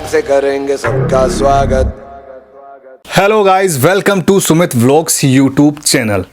से करेंगे सबका स्वागत। Hello guys, welcome to Sumit vlogs YouTube channel.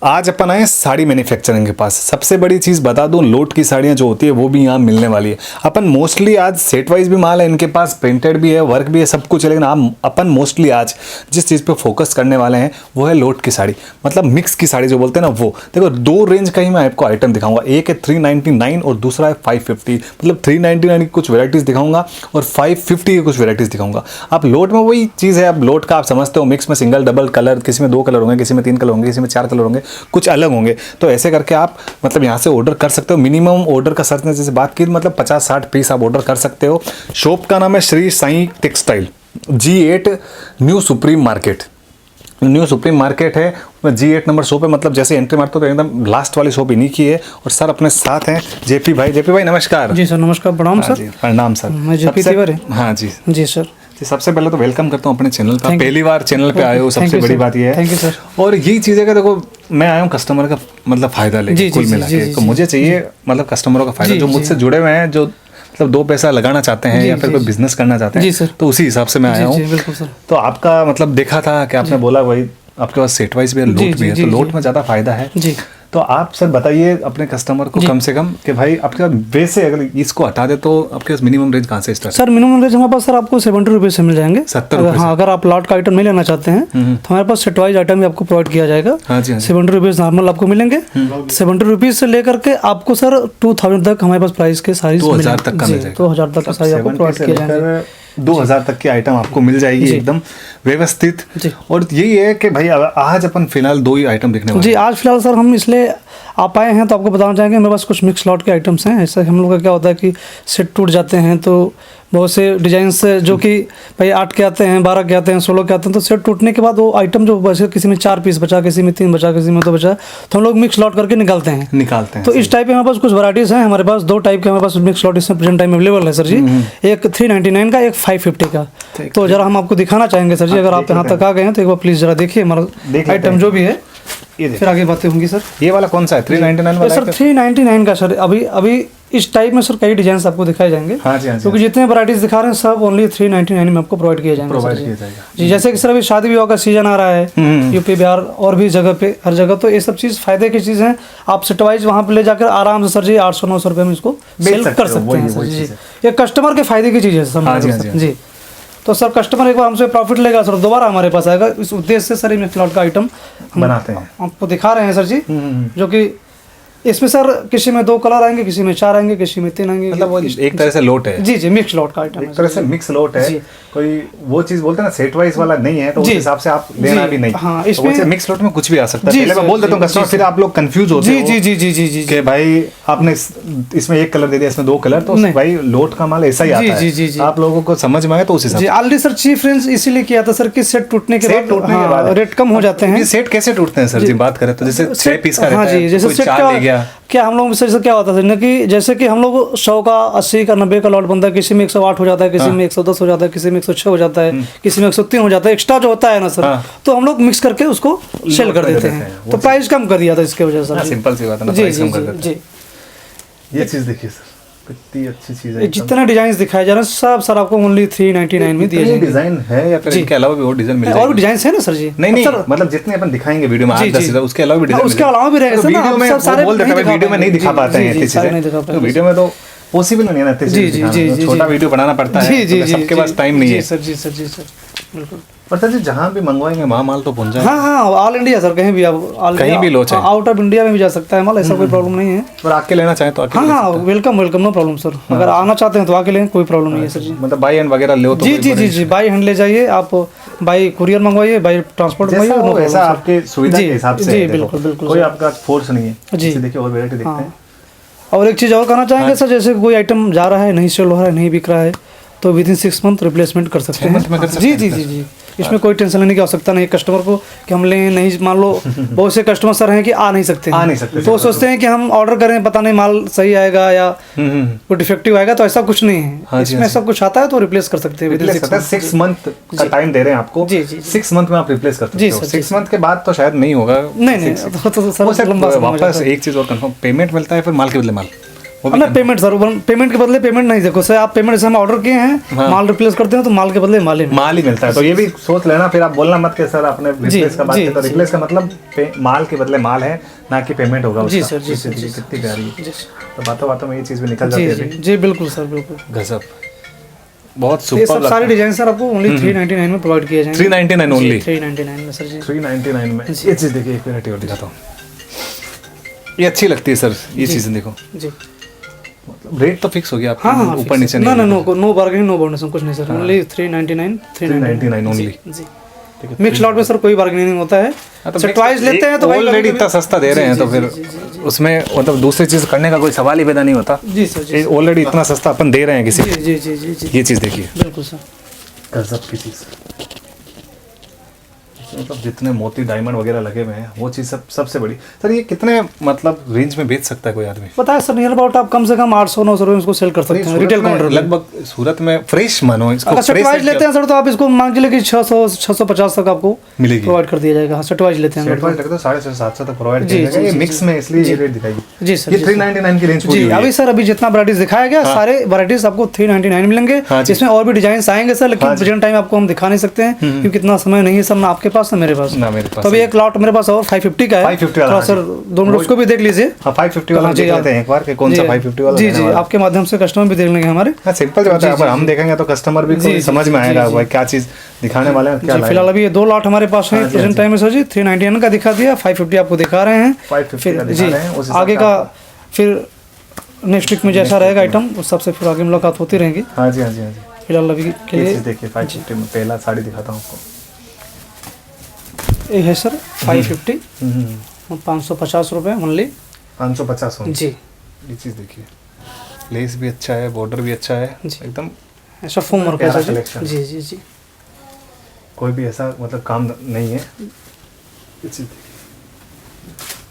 आज अपन आए साड़ी मैन्युफैक्चरिंग के पास। सबसे बड़ी चीज़ बता दूं, लोट की साड़ियाँ जो होती है वो भी यहाँ मिलने वाली है। अपन मोस्टली आज सेट वाइज भी माल है इनके पास, प्रिंटेड भी है, वर्क भी है, सब कुछ है। लेकिन अपन मोस्टली आज जिस चीज़ पे फोकस करने वाले हैं वो है लोट की साड़ी, मतलब मिक्स की साड़ी जो बोलते हैं ना वो। देखो, दो रेंज का ही मैं आपको आइटम दिखाऊंगा। एक है 399 और दूसरा है 550। मतलब 399 की कुछ वेराइटीज़ दिखाऊंगा और 550 की कुछ वेराइटीज़ दिखाऊंगा। आप लोट में वही चीज़ है, आप लोट का आप समझते हो, मिक्स में सिंगल डबल कलर, किसी में 2 कलर होंगे, किसी में 3 कलर होंगे, किसी में 4 कलर होंगे, कुछ अलग होंगे। तो ऐसे करके आप मतलब यहाँ से ऑर्डर कर सकते हो। मिनिमम ऑर्डर का सर्च ने जैसे बात की, मतलब 50-60 पीस आप ऑर्डर कर सकते हो। शॉप का नाम है Shri Sai textile, G8 new supreme market. New supreme market है, G8 नंबर शॉप है। मतलब जैसे एंट्री मारते हो तो एकदम लास्ट वाली शॉप इन्हीं की है। और सर अपने साथ हैं जेपी भाई। जेपी भाई नमस्कार। जी सर, नमस्कार, प्रणाम सर। प्रणाम सर। मैं जेपी तिवारी। हाँ जी जी सर। सबसे पहले तो वेलकम करता हूँ अपने चैनल पर। पहली बार चैनल पे आए हो, सबसे बड़ी बात ये है। Thank you sir. और यही चीज़ है कि देखो, मैं आया हूँ कस्टमर का मतलब फ़ायदा लेके कुल मिला के। तो मुझे चाहिए मतलब कस्टमरों का फ़ायदा, जो मुझसे जुड़े हुए हैं, जो मतलब 2 पैसा लगाना चाहते हैं या फिर कोई बिजनेस करना चाहते हैं, तो उसी हिसाब से मैं आया हूँ। तो आपका मतलब देखा था कि आपने बोला भाई आपके पास सेट वाइज भी है, लोट भी है, तो लोट में ज़्यादा फायदा है। तो आप सर बताइए अपने कस्टमर को कम से कम कि भाई आपके पास वैसे अगर इसको हटा दे तो आपके पास मिनिमम रेंज कहाँ से स्टार्ट? सर मिनिमम रेंज हमारे पास सर आपको 70 रुपये से मिल जाएंगे। 70 रुपये? हाँ, अगर आप लॉट का आइटम नहीं लेना चाहते हैं तो हमारे पास सेट वाइज आइटम भी आपको प्रोवाइड किया जाएगा। 70 रुपीज़ नॉर्मल आपको मिलेंगे। 70 रुपीज़ से लेकर के आपको सर 2000 तक हमारे पास प्राइस के साड़ी 2000 तक का मिल जाएगा। 2000 तक का साड़ी आपको प्रोवाइड किया जाएगा। 2000 तक की आइटम आपको मिल जाएगी एकदम व्यवस्थित। और यही है कि भाई आज अपन फिलहाल 2 ही आइटम देखने वाले हैं। जी, आज फिलहाल सर हम इसलिए आप आए हैं तो आपको बताना चाहेंगे मेरे पास कुछ मिक्स लॉट के आइटम्स हैं। ऐसा हम लोग का क्या होता है कि सेट टूट जाते हैं तो बहुत से डिजाइन्स जो कि भाई 8 के आते हैं, 12 के आते हैं, 16 के आते हैं, तो सेट टूटने के बाद वो आइटम जो बचे, किसी में 4 पीस बचा, किसी में 3 बचा, किसी में 2 बचा, तो हम लोग मिक्स लॉट करके निकालते हैं। तो इस टाइप के हमारे पास कुछ वैराइटीज़ हैं। हमारे पास 2 टाइप के हमारे पास मिक्स लॉट इसमें प्रेजेंट टाइम अवेलेबल है सर जी। एक 399 का, एक 550 का। तो जरा हम आपको दिखाना चाहेंगे सर जी, अगर आप यहाँ तक आ गए हैं तो एक बार प्लीज़ जरा देखिए हमारा आइटम जो भी है, फिर आगे बातें होंगी सर। ये वाला कौन सा है? 399 वाला? सर 399 का सर अभी इस टाइप में सर कई डिजाइन आपको दिखाए जाएंगे। क्योंकि जितने वैराइटीज दिखा रहे हैं सब ओनली 399 में आपको प्रोवाइड किए जाएंगे जी। जैसे कि सर अभी शादी विवाह का सीजन आ रहा है, यूपी बिहार और भी जगह पे, हर जगह, तो ये सब चीज़ फायदे की चीज़ है। आप सेट वाइज वहाँ पे ले जाकर आराम से सर जी 800-900 रुपये में इसको सेल कर सकते हैं सर जी। ये कस्टमर के फायदे की चीज़ है सर जी। तो सर कस्टमर एक बार हमसे प्रॉफिट लेगा सर, दोबारा हमारे पास आएगा। इस उद्देश्य से सर मिक्स लॉट का आइटम बनाते हैं, आपको दिखा रहे हैं सर जी। जो कि इसमें सर किसी में 2 कलर आएंगे, किसी में 4 आएंगे, किसी में 3 आएंगे। मतलब वो एक तरह से लोट है। जी, मिक्स लॉट का आइटम, एक तरह से मिक्स लॉट है। कोई वो चीज बोलते हैं ना सेट वाइज वाला नहीं है, तो उस हिसाब से आप लेना भी नहीं। हाँ, इसमें मिक्स लॉट में कुछ भी आ सकता है। पहले मैं बोल देता हूँ कस्टमर, फिर आप लोग कंफ्यूज होते हो जी कि भाई आपने इसमें 1 कलर दे दिया, इसमें 2 कलर, तो भाई लोट का माल ऐसा ही आता है। आप लोगों को समझ में आए तो उस हिसाब से। ऑलरेडी सर चीफ रेंज इसीलिए किया था सर कि सेट टूटने के बाद रेट कम हो जाते हैं। सेट कैसे टूटते हैं सर जी? बात करें तो जैसे 6 पीस का रहता है, जैसे सेट क्या हम लोग से क्या होता है कि जैसे कि हम लोग 100 का, 80 का, 90 का लॉट बनता है, किसी में 108 हो जाता है, किसी में 110 हो जाता है, किसी में 106 हो जाता है, किसी में 103 हो जाता है, एक्स्ट्रा जो होता है ना सर, तो हम लोग मिक्स करके उसको सेल कर देते हैं। तो प्राइस कम कर दिया था इसके वजह से। सिंपल सी बात है ना, प्राइस कम कर देते हैं। ये चीज देखिए सर, कितनी अच्छी चीज है। जितने डिजाइन दिखाए जा रहे हैं सब सर आपको ओनली 399 में दिए जाएंगे। डिजाइन है या फिर इनके अलावा भी और डिजाइन मिल जाएंगे? और भी डिजाइन है ना सर जी? नहीं मतलब जितने अपन दिखाएंगे वीडियो में 8-10, उसके अलावा भी डिजाइन, उसके अलावा भी रहेगा। वीडियो में सारे बोल देते हैं, वीडियो में नहीं दिखा पाते हैं ये चीजें, तो वीडियो में तो पॉसिबल नहीं है ना। जी, छोटा वीडियो बनाना पड़ता है, सबके पास टाइम नहीं है। जी सर बिल्कुल। पर सर जी जहाँ भी मंगवाएंगे वहाँ माल तो पहुँच जाएगा। हाँ, ऑल इंडिया सर, कहीं भी आप कहीं भी लो चाहे, आउट ऑफ इंडिया में भी जा सकता है माल, ऐसा कोई प्रॉब्लम नहीं है। और आके लेना चाहे तो हाँ, वेलकम, नो प्रॉब्लम सर। अगर आना चाहते हैं तो आके लें, कोई प्रॉब्लम नहीं है सर जी। मतलब बाई हैंड वगैरह लो तो जी, बाई हैंड ले जाइए आप, बाई कुरियर मंगवाइए, बाई ट्रांसपोर्ट मंगवाइए, ऐसा आपके सुविधा के हिसाब से। जी बिल्कुल, कोई आपका फोर्स नहीं है जी। देखिए और वैरायटी देखते हैं। और एक चीज़ और कहना चाहेंगे सर, जैसे कोई आइटम जा रहा है, नहीं सेल हो रहा है, नहीं बिक रहा है, तो विदिन 6 मंथ रिप्लेसमेंट कर सकते हैं। जी, इसमें कोई टेंशन लेने की आवश्यकता नहीं है कस्टमर को कि हम लें नहीं। मान लो बहुत से कस्टमर सर हैं कि आ नहीं सकते, तो सोचते हैं कि हम ऑर्डर करें, पता नहीं माल सही आएगा या कोई डिफेक्टिव आएगा, तो ऐसा कुछ नहीं है। इसमें सब कुछ आता है तो रिप्लेस कर सकते हैं। 6 मंथ का टाइम दे रहे हैं आपको। 6 मंथ में आप रिप्लेस कर सकते हो। 6 मंथ के बाद तो शायद नहीं होगा। नहीं, वापस एक चीज और कंफर्म, पेमेंट मिलता है फिर माल के बदले माल? मतलब पेमेंट सर, पेमेंट के बदले पेमेंट नहीं, देखो सर आप पेमेंट जैसे हम ऑर्डर किए हैं, माल रिप्लेस करते हैं तो माल के बदले माल ही मिलता है। तो ये भी सोच लेना, फिर आप बोलना मत कि सर आपने रिप्लेस का बात किया, तो रिप्लेस का मतलब माल के बदले माल है, ना कि पेमेंट होगा उसका। जी सर, जी सर, कितनी प्यारी है। तो बातों बातों में ये चीज़ भी निकल जाती है। जी बिल्कुल सर, बिल्कुल गजब, बहुत ये सुपर। सब सारे डिजाइन सर आपको ओनली 399 में प्रोवाइड किए जाएंगे। 399 ओनली, 399 में सर जी, 399 में। ये चीज़ देखिए, एक वैरायटी और दिखाता हूँ, ये अच्छी लगती है सर, ये चीज़ें देखो जी। मतलब रेट तो फिक्स हो गया आपका? हाँ, ऊपर नीचे नहीं? नो बार्गेनिंग, नो बोनस, कुछ नहीं सर, ओनली 399 ओनली जी। मिक्स लॉट में सर कोई बार्गेनिंग नहीं होता है, सर ट्वाइस लेते हैं तो ऑलरेडी इतना सस्ता दे रहे हैं, तो फिर उसमें मतलब दूसरी चीज़ करने का कोई सवाल ही पैदा नहीं होता। जी सर, ऑलरेडी इतना सस्ता अपन दे रहे हैं किसी। जी जी जी जी, ये चीज़ देखिए, बिल्कुल सर, गजब की चीज़। मतलब जितने मोती डायमंड वगैरह लगे हुए हैं वो चीज़ सबसे बड़ी। सर ये कितने मतलब रेंज में बेच सकता है कोई आदमी? पता है सर, नियर अबाउट आप कम से कम 800-900 रुपये इसको सेल कर सकते हैं रिटेल काउंटर में। लगभग सूरत में फ्रेश मानो इसको, अगर सेटवाइज लेते हैं सर तो आप इसको मान के लेके 600-650 तक आपको मिलेगी, प्रोवाइड कर दिया जाएगा। सेटवाइज लेते हैं, सेटवाइज लगता है 650-700 तक प्रोवाइड किया जाएगा। ये मिक्स में इसलिए ये रेट दिखाई जी सर, ये 399 की रेंज पूरी जी। अभी सर अभी जितना वैराइटीज दिखाया गया सारे वैराइटीज आपको 399 मिलेंगे। इसमें और भी डिजाइन आएंगे सर, लेकिन प्रेजेंट टाइम आपको हम दिखा नहीं सकते हैं क्योंकि इतना समय नहीं है सर, ना आपके पास ना मेरे पास। तो अभी एक लॉट मेरे पास और 550 का है, 550 वाला सर दोनों उसको भी देख लीजिए। 550 वाला देख लेते हैं एक बार कि कौन सा 550 वाला। जी जी, आपके माध्यम से कस्टमर भी देख लेंगे हमारे। हाँ, सिंपल सी बात है, हम देखेंगे तो कस्टमर भी समझ में आएगा भाई क्या चीज दिखाने वाले हैं, क्या। फिलहाल अभी ये 2 लॉट हमारे पास है प्रेजेंट टाइम में सर जी। 399 का दिखा दिया, 550 आपको दिखा रहे हैं। फिर जी आगे का फिर नेक्स्ट वीक में जैसा रहेगा आइटम उस सबसे फिर आगे मुलाकात होती रहेगी। हाँ जी, हाँ जी, हाँ जी। फिलहाल अभी के लिए देखिए 550 में पहला साड़ी दिखाता हूँ आपको। ये है सर 550, 550 रुपये ओनली। 550 जी। ये चीज़ देखिए, लेस भी अच्छा है, बॉर्डर भी अच्छा है, एकदम ऐसा फोम वर्क है सर। जी जी जी, कोई भी ऐसा मतलब काम नहीं है। ये चीज़ देखिए,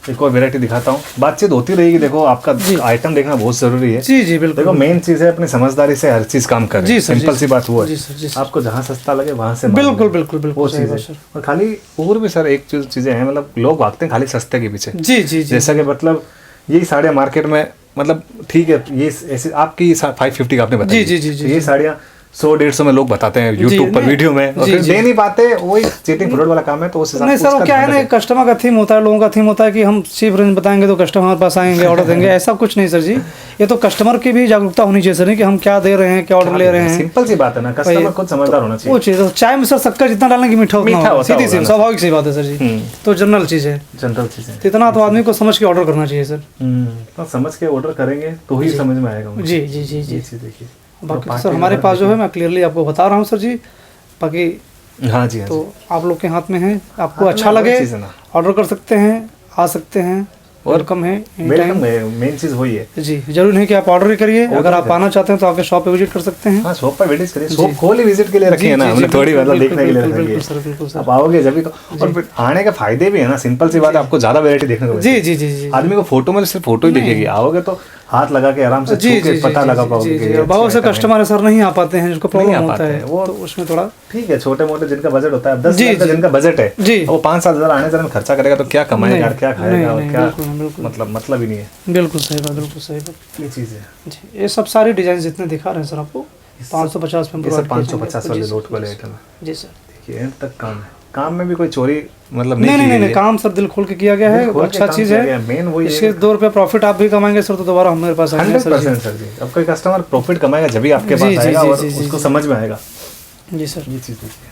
एक और वैरायटी दिखाता हूँ, बातचीत होती रहेगी। देखो आपका आइटम देखना बहुत जरूरी है। जी जी बिल्कुल। देखो मेन चीज़ है अपनी समझदारी से हर चीज़ काम करें। जी सर, सिंपल सी बात हुआ है, आपको जहाँ सस्ता लगे वहाँ से बिल्कुल बिल्कुल बिल्कुल वो चीज़ है। और खाली और भी सर एक चीज़ें हैं, मतलब लोग भागते हैं खाली सस्ते के पीछे। जी जी, जैसा कि मतलब यही साड़ियाँ मार्केट में मतलब ठीक है, ये ऐसे आपकी 550 का आपने बताया। जी जी जी, ये साड़ियाँ 100-150 में लोग बताते हैं यूट्यूब पर वीडियो में, और फिर दे नहीं पाते। वही चीटिंग फ्रॉड वाला काम है। तो उस हिसाब से नहीं सर, क्या है ना, कस्टमर का थीम होता है, लोगों का थीम होता है कि हम चीप रेंज बताएंगे तो कस्टमर हमारे पास आएंगे, ऑर्डर देंगे। ऐसा कुछ नहीं सर जी, ये तो कस्टमर की भी जागरूकता होनी चाहिए सर कि हम क्या दे रहे हैं, क्या ऑर्डर ले रहे हैं। सिंपल सी बात है ना, कस्टमर खुद समझदार होना चाहिए। वो चीज़ चाय में सर शक्कर जितना डालने की मीठा होता, सीधी सी स्वाभाविक सी बात है सर जी। तो जनरल चीज़ है, जनरल चीज़ है। इतना तो आदमी को समझ के ऑर्डर करना चाहिए सर। तो समझ के ऑर्डर करेंगे तो ही समझ में आएगा। जी जी जी जी, देखिए बाकी सर हमारे पास जो है मैं क्लियरली आपको बता रहा हूँ सर जी। बाकी हाँ जी, तो आप लोग के हाथ में है, आपको अच्छा लगे ऑर्डर कर सकते हैं, आ सकते हैं, वेलकम है। मेन चीज वही है जी, जरूर नहीं कि आप ऑर्डर ही करिए, अगर आप आना चाहते हैं तो आपके शॉप पे विजिट कर सकते हैं। हाँ, शॉप पर विजिट करिए। शॉप खोली विजिट के लिए रखी है ना हमने, थोड़ी मतलब देखने के लिए रखी है। आप आओगे जब भी तो, और फिर आने के फायदे भी है ना। सिंपल सी बात है, आपको ज्यादा वैरायटी देखने को मिलेगी। जी जी जी, आदमी को फोटो में सिर्फ फोटो ही दिखेगी, आओगे तो हाथ लगा के आराम से पता लगा पाओगे। बहुत से कस्टमर सर नहीं आ पाते हैं, जिनको प्रॉब्लम होता है, वो तो उसमें थोड़ा ठीक है। छोटे मोटे जिनका बजट होता है 10 लाख जिनका बजट है जी, वो 5-7 हजार आने जाने में खर्चा करेगा तो क्या कमाएगा, क्या खाएगा, क्या मतलब ही नहीं है। बिल्कुल सही बात, बिल्कुल सही बात। ये चीज़ है जी। ये सब सारे डिजाइन जितने दिखा रहे हैं सर आपको 550 में, 550 वाले लोट वाले आइटम है। जी सर, देखिए एंड तक काम है। काम में भी कोई चोरी मतलब नहीं, काम सर दिल खोल के किया गया है, अच्छा चीज़ है। मेन वही है, इसके 2 रुपये प्रॉफिट आप भी कमाएंगे सर तो दोबारा हमारे पास आएंगे। 100% सर जी। अब कोई कस्टमर प्रॉफिट कमाएगा जब भी आपके पास आएगा और उसको समझ में आएगा। जी सर, ये चीज़ देखिए,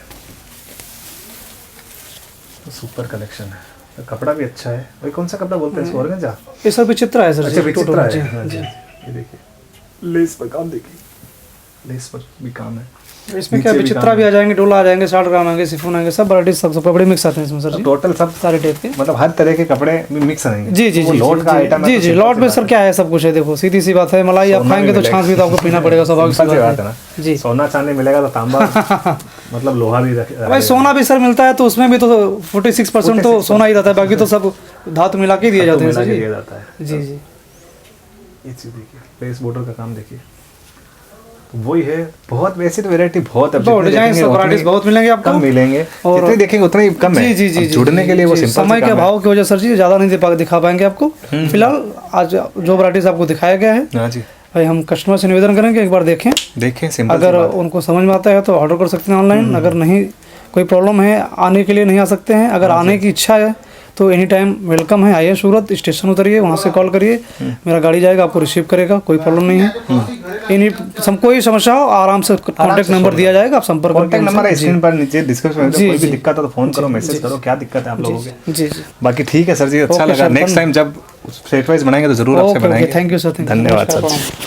सुपर कलेक्शन है। कपड़ा भी अच्छा है। भाई कौन सा कपड़ा बोलते हैं इसको? ऑर्गेंजा। ये सर विचित्रा है सर। अच्छा, विचित्रा है जी। ये देखिए लेस पर काम, देखिए लेस पर भी काम है। इसमें क्या विचित्रा भी आ जाएंगे, डोला आ जाएंगे, 60 ग्राम आएंगे, सिफोन आएंगे, सब वैरायटी सब कपड़े मिक्स आते हैं इसमें सर जी। टोटल सब सारे टाइप के, मतलब हर तरह के कपड़े मिक्स आएंगे। जी जी जी, लॉट का आइटम है। जी जी, लॉट में सर क्या है, सब कुछ है। देखो सीधी सी बात है, मलाई आप खाएंगे तो छाछ भी तो आपको पीना पड़ेगा, स्वाभाविक सी बात है ना जी। सोना चांदी मिलेगा तो तांबा मतलब लोहा भी भाई सोना भी सर मिलता है तो उसमें भी तो 46% तो सोना ही रहता है, बाकी तो सब धातु मिला के दिए जाते हैं सर जी। जी जी, ये चीज देखिए, लेस बॉर्डर का काम देखिए, वही है, बहुत वैसे तो वैरायटी बहुत है, डिजाइन बहुत मिलेंगे आपको, कम मिलेंगे, जितने देखेंगे उतना ही कम है। जी जी जी, जुड़ने के लिए वो सिंपल समय के अभाव की वजह सर जी ज़्यादा नहीं दिखा पाएंगे आपको। फिलहाल आज जो वैराइटीज आपको दिखाया गया है, हाँ जी भाई हम कस्टमर से निवेदन करेंगे एक बार देखें सिंपल, अगर उनको समझ में आता है तो ऑर्डर कर सकते हैं ऑनलाइन, अगर नहीं कोई प्रॉब्लम है आने के लिए नहीं आ सकते हैं, अगर आने की इच्छा है तो एनी टाइम वेलकम है, आइए सूरत स्टेशन उतरिए, वहाँ से कॉल करिए, मेरा गाड़ी जाएगा आपको रिसीव करेगा, कोई प्रॉब्लम नहीं है। कोई समस्या हो आराम से कॉन्टैक्ट नंबर दिया जाएगा, आप संपर्क कॉन्टैक्ट नंबर है स्क्रीन पर नीचे डिस्क्रिप्शन में, कोई भी दिक्कत हो तो फोन करो, मैसेज करो, क्या दिक्कत है आप लोगों को। जी जी, बाकी ठीक है सर जी, अच्छा लगा, नेक्स्ट टाइम जब सेट वाइज बनाएंगे तो जरूर आपसे बनाएंगे। थैंक यू सर, धन्यवाद सर।